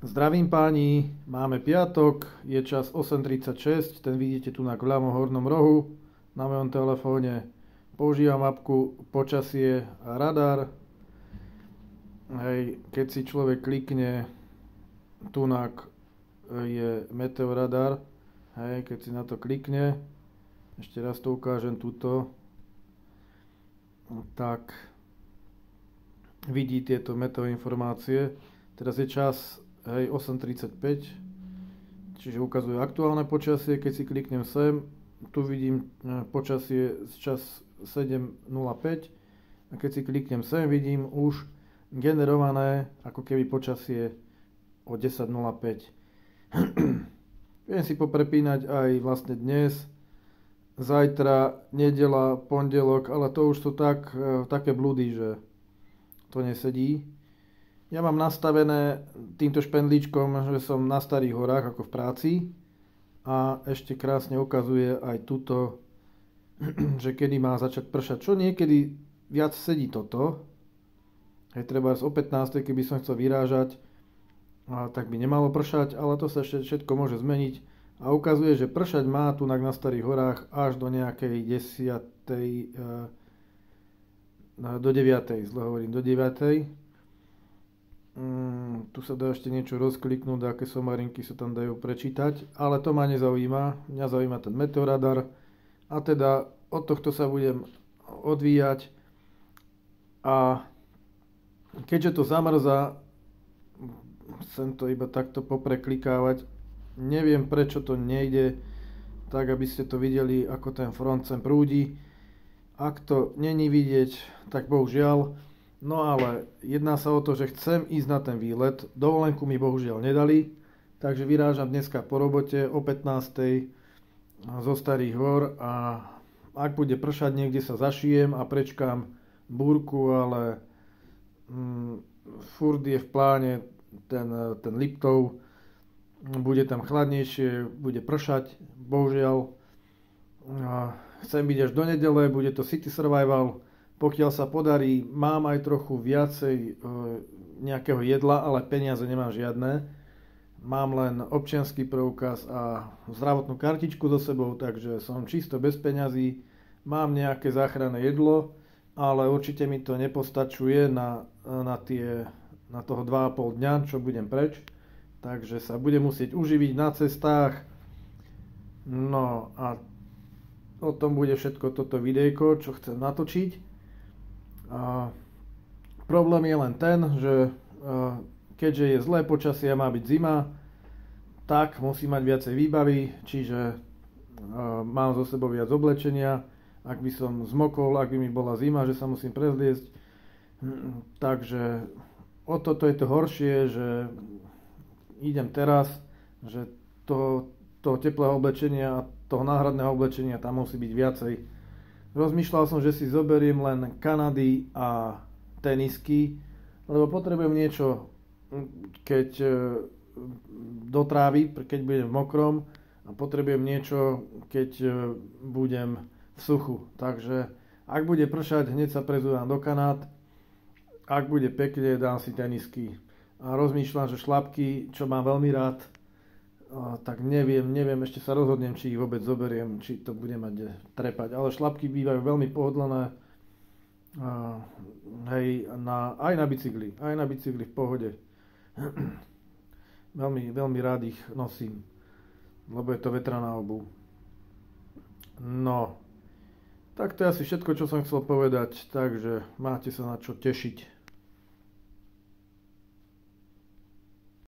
Zdravím páni, máme piatok, je čas 8:36, ten vidíte tu na ľavom hornom rohu na mojom telefóne. Používam apku Počasie a radar. Hej, keď si človek klikne, tunak je meteoradar. Hej, keď si na to klikne, ešte raz to ukážem tuto, tak vidí tieto meteoinformácie. Teraz je čas 8:35, čiže ukazuje aktuálne počasie. Keď si kliknem sem, tu vidím počasie z čas 7:05 a keď si kliknem sem, vidím už generované ako keby počasie o 10:05. Viem si poprepínať aj vlastne dnes, zajtra, nedeľa, pondelok, ale to už sú také blúdy, že to nesedí. Ja mám nastavené týmto špendlíčkom, že som na Starých horách ako v práci a ešte krásne ukazuje aj tuto, že kedy má začať pršať. Čo niekedy viac sedí toto. Treba o 15, keby som chcel vyrážať, tak by nemalo pršať, ale to sa ešte všetko môže zmeniť. A ukazuje, že pršať má tu na Starých horách až do nejakej 10. Do 9. Zle hovorím, do 9. Tu sa dá ešte niečo rozkliknúť, aké somarinky sa tam dajú prečítať, ale to ma nezaujíma. Mňa zaujíma ten meteoradar a teda od tohto sa budem odvíjať a keďže to zamrzá, chcem to iba takto popreklikávať. Neviem, prečo to nejde tak, aby ste to videli, ako ten front sem prúdi. Ak to není vidieť, tak bohužiaľ. No ale jedná sa o to, že chcem ísť na ten výlet. Dovolenku mi bohužiaľ nedali, takže vyrážam dneska po robote o 15. zo Starých hor a ak bude pršať, niekde sa zašijem a prečkám búrku, ale furt je v pláne ten Liptov. Bude tam chladnejšie, bude pršať, bohužiaľ. Chcem byť až do nedele, bude to City Survival. Pokiaľ sa podarí, mám aj trochu viacej nejakého jedla, ale peniaze nemám žiadne. Mám len občiansky preukaz a zdravotnú kartičku so sebou, takže som čisto bez peňazí. Mám nejaké záchranné jedlo, ale určite mi to nepostačuje na toho 2,5 dňa, čo budem preč. Takže sa budem musieť uživiť na cestách. No a o tom bude všetko toto videjko, čo chcem natočiť. A problém je len ten, že keďže je zlé počasie a má byť zima, tak musím mať viacej výbavy, čiže mám so sebou viac oblečenia. Ak by som zmokol, ak by mi bola zima, že sa musím prezliecť. Takže o toto je to horšie, že idem teraz, že toho teplého oblečenia a toho náhradného oblečenia tam musí byť viacej. Rozmýšľal som, že si zoberiem len Kanady a tenisky, lebo potrebujem niečo, keď do trávy, keď budem v mokrom, a potrebujem niečo, keď budem v suchu. Takže ak bude pršať, hneď sa prezúvam do Kanád, ak bude pekne, dám si tenisky. A rozmýšľam, že šlapky, čo mám veľmi rád, tak neviem, ešte sa rozhodnem, či ich vôbec zoberiem, či to bude mať trepať. Ale šlapky bývajú veľmi pohodlné, hej, aj na bicykli v pohode. Veľmi, veľmi rád ich nosím, lebo je to vetraná obuv. No, tak to je asi všetko, čo som chcel povedať, takže máte sa na čo tešiť.